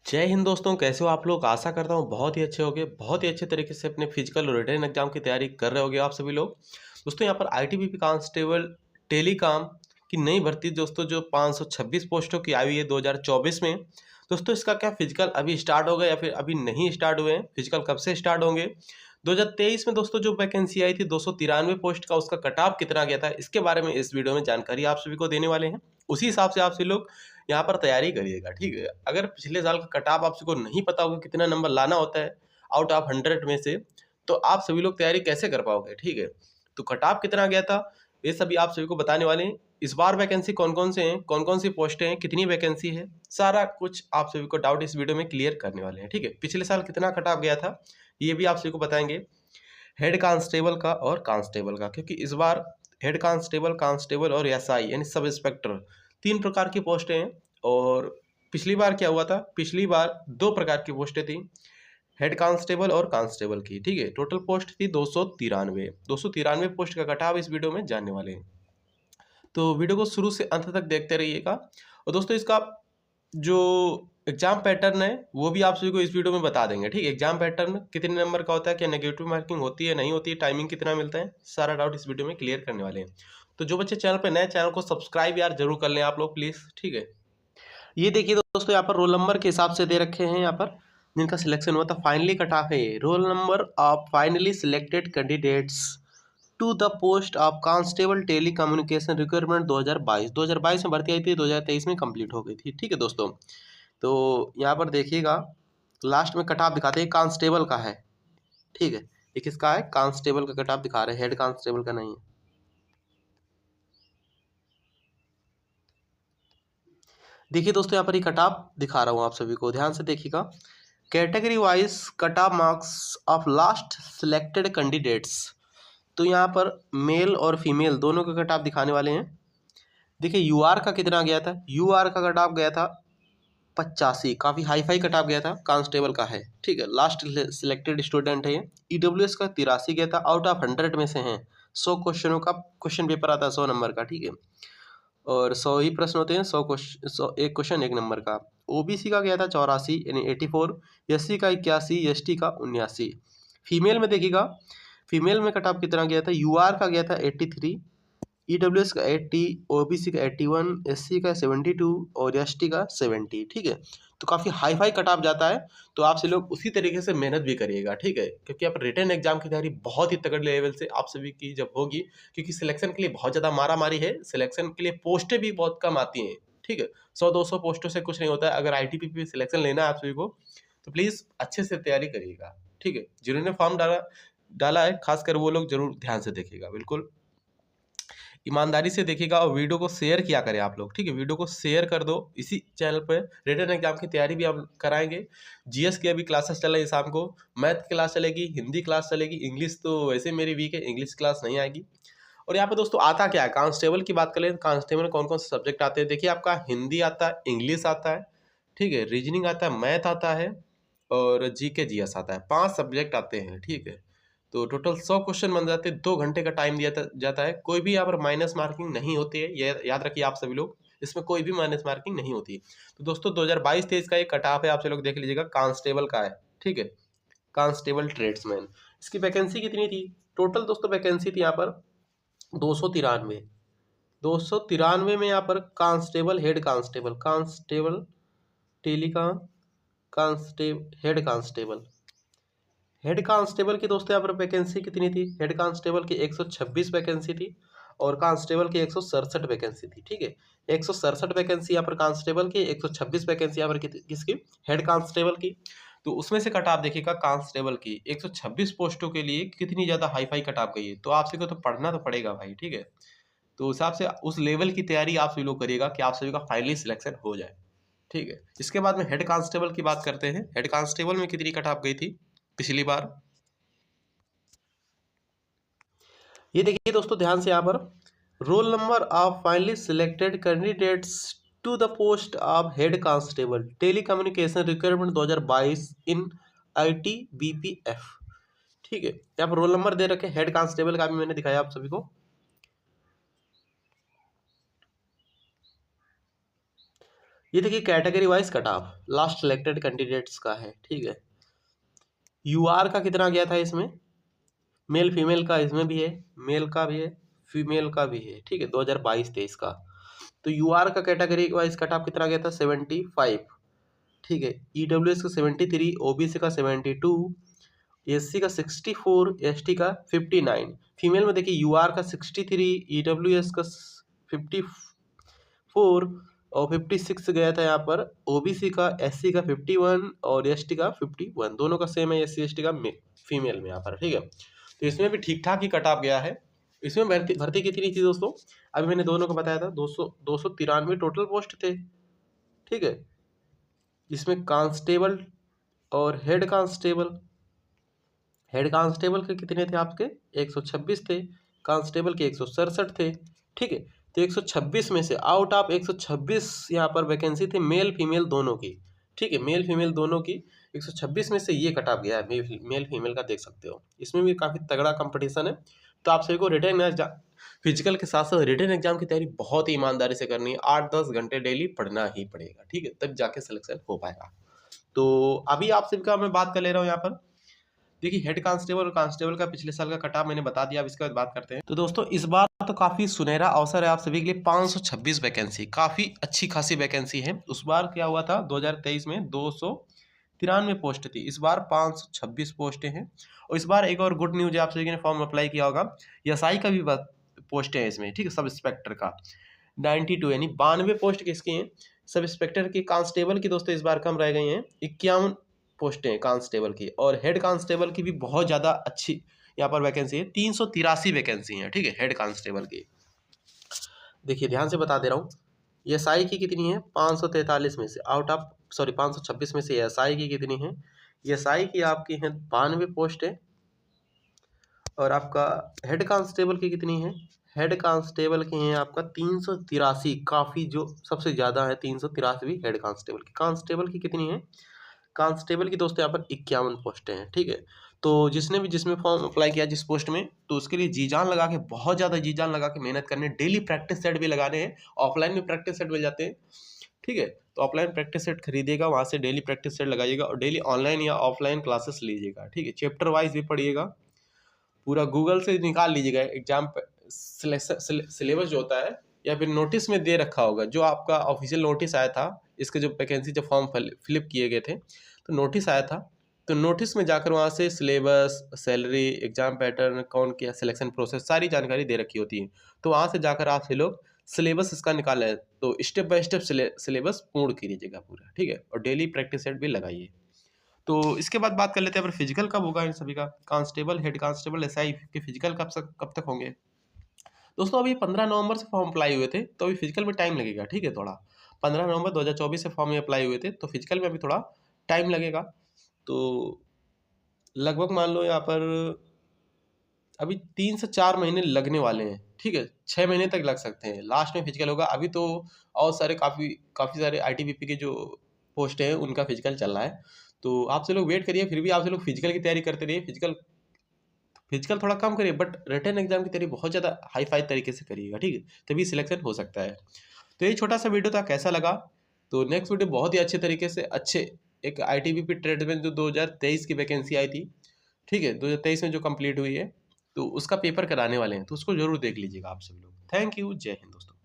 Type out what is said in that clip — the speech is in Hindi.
जय हिंद दोस्तों, कैसे हो आप लोग। आशा करता हूँ बहुत ही अच्छे होगे, बहुत ही अच्छे तरीके से अपने फिजिकल और रिटन एग्जाम की तैयारी कर रहे होगे आप सभी लोग। दोस्तों यहाँ पर आईटीबीपी कांस्टेबल टेलीकॉम की नई भर्ती दोस्तों जो 526 पोस्टों की आई हुई है 2024 में। दोस्तों इसका क्या फिजिकल अभी स्टार्ट हो गया या फिर अभी नहीं स्टार्ट हुए हैं, फिजिकल कब से स्टार्ट होंगे। 2023 में दोस्तों जो वैकेंसी आई थी 293 पोस्ट का, उसका कट ऑफ कितना गया था, इसके बारे में इस वीडियो में जानकारी आप सभी को देने वाले हैं। उसी हिसाब से आप सभी लोग यहाँ पर तैयारी करिएगा, ठीक है। अगर पिछले साल का कट ऑफ आप सबको नहीं पता होगा कितना नंबर लाना होता है आउट ऑफ 100 में से, तो आप सभी लोग तैयारी कैसे कर पाओगे, ठीक है। तो कट ऑफ कितना गया था ये सभी आप सभी को बताने वाले हैं। इस बार वैकेंसी कौन कौन से हैं, कौन कौन सी पोस्टें हैं, कितनी वैकेंसी है, सारा कुछ आप सभी को डाउट इस वीडियो में क्लियर करने वाले हैं, ठीक है। पिछले साल कितना कट ऑफ गया था ये भी आप सभी को बताएंगे, हेड कांस्टेबल का और कांस्टेबल का, क्योंकि इस बार हेड कांस्टेबल, कांस्टेबल और एसआई यानी सब इंस्पेक्टर 3 प्रकार की पोस्टें हैं। और पिछली बार क्या हुआ था, पिछली बार 2 प्रकार की पोस्टें थी, हेड कांस्टेबल और कांस्टेबल की, ठीक है। टोटल पोस्ट थी 293 पोस्ट का कट ऑफ इस वीडियो में जानने वाले हैं। तो वीडियो को शुरू से अंत तक देखते रहिएगा। और दोस्तों इसका जो एग्जाम पैटर्न है वो भी आप सभी को इस वीडियो में बता देंगे, ठीक है। एग्जाम पैटर्न कितने नंबर का होता है, क्या नेगेटिव मार्किंग होती है नहीं होती है, टाइमिंग कितना मिलता है, सारा डाउट इस वीडियो में क्लियर करने वाले हैं। तो जो बच्चे चैनल पर नए, चैनल को सब्सक्राइब यार जरूर कर लें आप लोग प्लीज़, ठीक है। ये देखिए दोस्तों यहाँ पर रोल नंबर के हिसाब से दे रखे हैं, यहाँ पर जिनका सिलेक्शन हुआ था फाइनली कट ऑफ है। Roll number of finally selected candidates to the post of constable tele communication requirement 2022 में भर्ती आई थी, 2023 में कंप्लीट हो गई थी, ठीक है दोस्तों। तो यहाँ पर देखिएगा लास्ट में कट ऑफ दिखाते हैं, कांस्टेबल का है, ठीक है। ये किसका है, कांस्टेबल का कट ऑफ दिखा रहे हैं, हेड कांस्टेबल का नहीं है। देखिए दोस्तों यहाँ पर ये कट ऑफ दिखा रहा हूँ आप सभी को, ध्यान से देखिएगा। Category wise cut off marks of last selected candidates, तो यहाँ पर मेल और फीमेल दोनों का कट ऑफ दिखाने वाले हैं। देखिए यूआर का कितना गया था, यूआर का कट ऑफ गया था 85, काफ़ी हाई फाई कट ऑफ गया था, कांस्टेबल का है, ठीक है। लास्ट सिलेक्टेड स्टूडेंट है ये। ईडब्ल्यूएस का 83 गया था, आउट ऑफ 100 में से हैं 100 क्वेश्चनों का क्वेश्चन पेपर आता है 100 नंबर का, ठीक है। और 100 ही प्रश्न होते हैं, 100 क्वेश्चन, 100 एक क्वेश्चन 1 नंबर का। ओबीसी का गया था 84 यानी 84, एससी का 81, एसटी का 79। फीमेल में देखिएगा, फीमेल में कट ऑफ कितना गया था, यूआर का गया था 83, ईडब्ल्यूएस का 80, ओबीसी का 81, एससी का 72 और एसटी का 70, ठीक है। तो काफ़ी हाई फाई कट ऑफ जाता है, तो आपसे लोग उसी तरीके से मेहनत भी करिएगा, ठीक है। क्योंकि आप रिटन एग्जाम की तैयारी बहुत ही तगड़े लेवल से आप सभी की जब होगी, क्योंकि सिलेक्शन के लिए बहुत ज़्यादा मारा मारी है, सिलेक्शन के लिए पोस्टें भी बहुत कम आती हैं, ठीक है। 100-200 पोस्टों से कुछ नहीं होता है। अगर आईटीबीपी सिलेक्शन लेना है आप सभी को तो प्लीज़ अच्छे से तैयारी करिएगा, ठीक है। जिन्होंने फॉर्म डाला डाला है खासकर वो लोग जरूर ध्यान से देखिएगा, बिल्कुल ईमानदारी से देखिएगा। और वीडियो को शेयर किया करें आप लोग, ठीक है। वीडियो को शेयर कर दो। इसी चैनल पर रिटन एग्जाम की तैयारी भी हम कराएंगे। जीएस की अभी क्लासेस चल रही है शाम को, मैथ की क्लास चलेगी, हिंदी क्लास चलेगी, इंग्लिश तो वैसे मेरी वीक है, इंग्लिश क्लास नहीं आएगी। और यहाँ पे दोस्तों आता क्या है, कांस्टेबल की बात करें, कांस्टेबल में कौन कौन से सब्जेक्ट आते हैं। देखिए आपका हिंदी आता है, इंग्लिश आता है, ठीक है, रीजनिंग आता है, मैथ आता है और जीके जीएस आता है। 5 सब्जेक्ट आते हैं, ठीक है। तो टोटल 100 क्वेश्चन बन जाते हैं, 2 घंटे का टाइम दिया जाता है। कोई भी यहाँ पर माइनस मार्किंग नहीं होती है, ये याद रखिए आप सभी लोग, इसमें कोई भी माइनस मार्किंग नहीं होती। तो दोस्तों 2022-23 का एक कट ऑफ है, आप सब लोग देख लीजिएगा, कांस्टेबल का है, ठीक है। कांस्टेबल ट्रेड्समैन, इसकी वैकेंसी कितनी थी, टोटल दोस्तों वैकेंसी थी यहाँ पर 293। 293 में यहाँ पर कांस्टेबल, हेड कांस्टेबल, कांस्टेबल टेलीका constable, head constable, head constable की दोस्तों यहाँ पर वैकेंसी कितनी थी, हेड कांस्टेबल की 126 वैकेंसी थी और कांस्टेबल की 167 वैकेंसी थी, ठीक है। 167 वैकेंसी यहाँ पर कांस्टेबल की, 126 वैकेंसी यहाँ पर किसकी, हेड कांस्टेबल की। तो उसमें से कट ऑफ देखिएगा कांस्टेबल की 126 पोस्टों के लिए कितनी ज़्यादा हाई फाई कट ऑफ गई है। तो आप सभी को तो पढ़ना तो पड़ेगा भाई, ठीक है। तो उस हिसाब से उस लेवल की तैयारी आप सभी लोग करिएगा कि आप सभी का फाइनली सिलेक्शन हो जाए, ठीक है। इसके बाद में हेड कांस्टेबल की बात करते हैं। हेड कांस्टेबल में कितनी कट ऑफ गई थी पिछली बार, ये देखिए दोस्तों ध्यान से, यहाँ पर roll number of finally selected candidates to the post of head constable tele communication requirement 2022 in ITBPF, ठीक है। यहाँ पर रोल नंबर दे रखे, हेड कांस्टेबल का भी मैंने दिखाया आप सभी को। ये देखिए category wise cut off last selected candidates का है, ठीक है। यूआर का कितना गया था इसमें, मेल फीमेल का इसमें भी है, मेल का भी है, फीमेल का भी है, ठीक है, 2022-23 का। तो यूआर का कैटेगरी वाइज कट ऑफ कितना गया था, 75, ठीक है। ईडब्ल्यूएस का 73, ओबीसी का 72, एससी का 64, एसटी का 59। फीमेल में देखिए यूआर का 63, ईडब्ल्यूएस का 54 और 56 गया था यहाँ पर, ओबीसी का, एससी का 51 और एसटी का 51, दोनों का सेम है, एससी एसटी का फीमेल में यहाँ पर, ठीक है। तो इसमें भी ठीक ठाक ही कट ऑफ गया है। इसमें भर्ती भर्ती कितनी थी दोस्तों, अभी मैंने दोनों को बताया था, 293 टोटल पोस्ट थे, ठीक है। इसमें कांस्टेबल और हेड कांस्टेबल के कितने थे आपके, 126 थे, कांस्टेबल के 167 थे, ठीक है। तो 126 में से आउट ऑफ 126 यहाँ पर वैकेंसी थी मेल फीमेल दोनों की, ठीक है, मेल फीमेल दोनों की। 126 में से ये कट ऑफ गया है मेल फीमेल का, देख सकते हो। इसमें भी काफ़ी तगड़ा कंपटीशन है। तो आप सभी को रिटर्न एग्जाम, फिजिकल के साथ साथ रिटर्न एग्जाम की तैयारी बहुत ही ईमानदारी से करनी है। 8-10 घंटे डेली पढ़ना ही पड़ेगा, ठीक है, तब जाके सिलेक्शन हो पाएगा। तो अभी आप सभी का मैं बात कर ले रहा हूँ यहाँ पर, देखिए हेड कांस्टेबल और कांस्टेबल का पिछले साल का कट ऑफ मैंने बता दिया। अब इसके बाद बात करते हैं। तो दोस्तों इस बार तो काफ़ी सुनहरा अवसर है आप सभी के लिए, 526 वैकेंसी, काफ़ी अच्छी खासी वैकेंसी है। उस बार क्या हुआ था 2023 में 293 पोस्ट थी, इस बार 526 पोस्टें हैं। और इस बार एक और गुड न्यूज है, आप सभी ने फॉर्म अप्लाई किया होगा, एसआई का भी पोस्टें हैं इसमें, ठीक है, सब इंस्पेक्टर का 92 यानी 92 पोस्ट किसकी हैं, सब इंस्पेक्टर की। कांस्टेबल की दोस्तों इस बार कम रह गई हैं, 51 पोस्टें कांस्टेबल की, और हेड कांस्टेबल की भी बहुत ज़्यादा अच्छी यहाँ पर वैकेंसी है, 383 वैकेंसी है, ठीक है, हेड कांस्टेबल की। देखिए ध्यान से बता दे रहा हूँ, एसआई की कितनी है, 543 में से आउट ऑफ 526 में से एसआई की कितनी है, एसआई की आपकी है 92 पोस्ट है। और आपका हेड कांस्टेबल की कितनी है, हेड कांस्टेबल की है आपका 383, काफ़ी जो सबसे ज़्यादा है 383 हेड कांस्टेबल की। कांस्टेबल की कितनी है, कांस्टेबल की दोस्तों यहाँ पर 51 पोस्टें हैं, ठीक है। तो जिसने भी जिसमें फॉर्म अप्लाई किया जिस पोस्ट में, तो उसके लिए जी जान लगा के, बहुत ज़्यादा जी जान लगा के मेहनत करनी है। डेली प्रैक्टिस सेट भी लगाने हैं, ऑफलाइन में प्रैक्टिस सेट मिल जाते हैं, ठीक है। तो ऑफलाइन प्रैक्टिस सेट खरीदिएगा, वहाँ से डेली प्रैक्टिस सेट लगाइएगा, और डेली ऑनलाइन या ऑफलाइन क्लासेस लीजिएगा, ठीक है। चैप्टर वाइज भी पढ़िएगा, पूरा गूगल से निकाल लीजिएगा एग्जाम सिलेबस जो होता है, या फिर नोटिस में दे रखा होगा, जो आपका ऑफिशियल नोटिस आया था, इसके जो वैकेंसी जो फॉर्म फिलअप किए गए थे, तो नोटिस आया था, तो नोटिस में जाकर वहाँ से सिलेबस, सैलरी, एग्जाम पैटर्न, कौन किया, सिलेक्शन प्रोसेस, सारी जानकारी दे रखी होती है। तो वहाँ से जाकर आप लोग सिलेबस इसका निकाल लें, तो स्टेप बाय स्टेप सिलेबस पूर्ण कीजिएगा पूरा, ठीक है, और डेली प्रैक्टिस सेट भी लगाइए। तो इसके बाद बात कर लेते हैं, पर फिजिकल कब होगा इन सभी का, कांस्टेबल, हेड कांस्टेबल, एसआई के फिजिकल कब तक होंगे। दोस्तों अभी 15 नवंबर से फॉर्म अप्लाई हुए थे, तो अभी फिजिकल में टाइम लगेगा, ठीक है, थोड़ा 15 नवंबर 2024 से फॉर्म में अप्लाई हुए थे, तो फिजिकल में अभी थोड़ा टाइम लगेगा। तो लगभग मान लो यहाँ पर अभी 3 से 4 महीने लगने वाले हैं, ठीक है, 6 महीने तक लग सकते हैं, लास्ट में फिजिकल होगा। अभी तो और सारे काफ़ी सारे आईटीबीपी के जो पोस्ट हैं उनका फिजिकल चल रहा है। तो आपसे लोग वेट करिए, फिर भी आपसे लोग फिजिकल की तैयारी करते रहिए, फिजिकल थोड़ा कम करिए, बट रिटर्न एग्जाम की तैयारी बहुत ज़्यादा हाई फाई तरीके से करिएगा, ठीक है, तभी सिलेक्शन हो सकता है। तो ये छोटा सा वीडियो था, कैसा लगा। तो नेक्स्ट वीडियो बहुत ही अच्छे तरीके से, अच्छे एक आईटीबीपी ट्रेड में जो 2023 की वैकेंसी आई थी, ठीक है, 2023 में जो कंप्लीट हुई है, तो उसका पेपर कराने वाले हैं, तो उसको जरूर देख लीजिएगा आप सब लोग। थैंक यू, जय हिंद दोस्तों।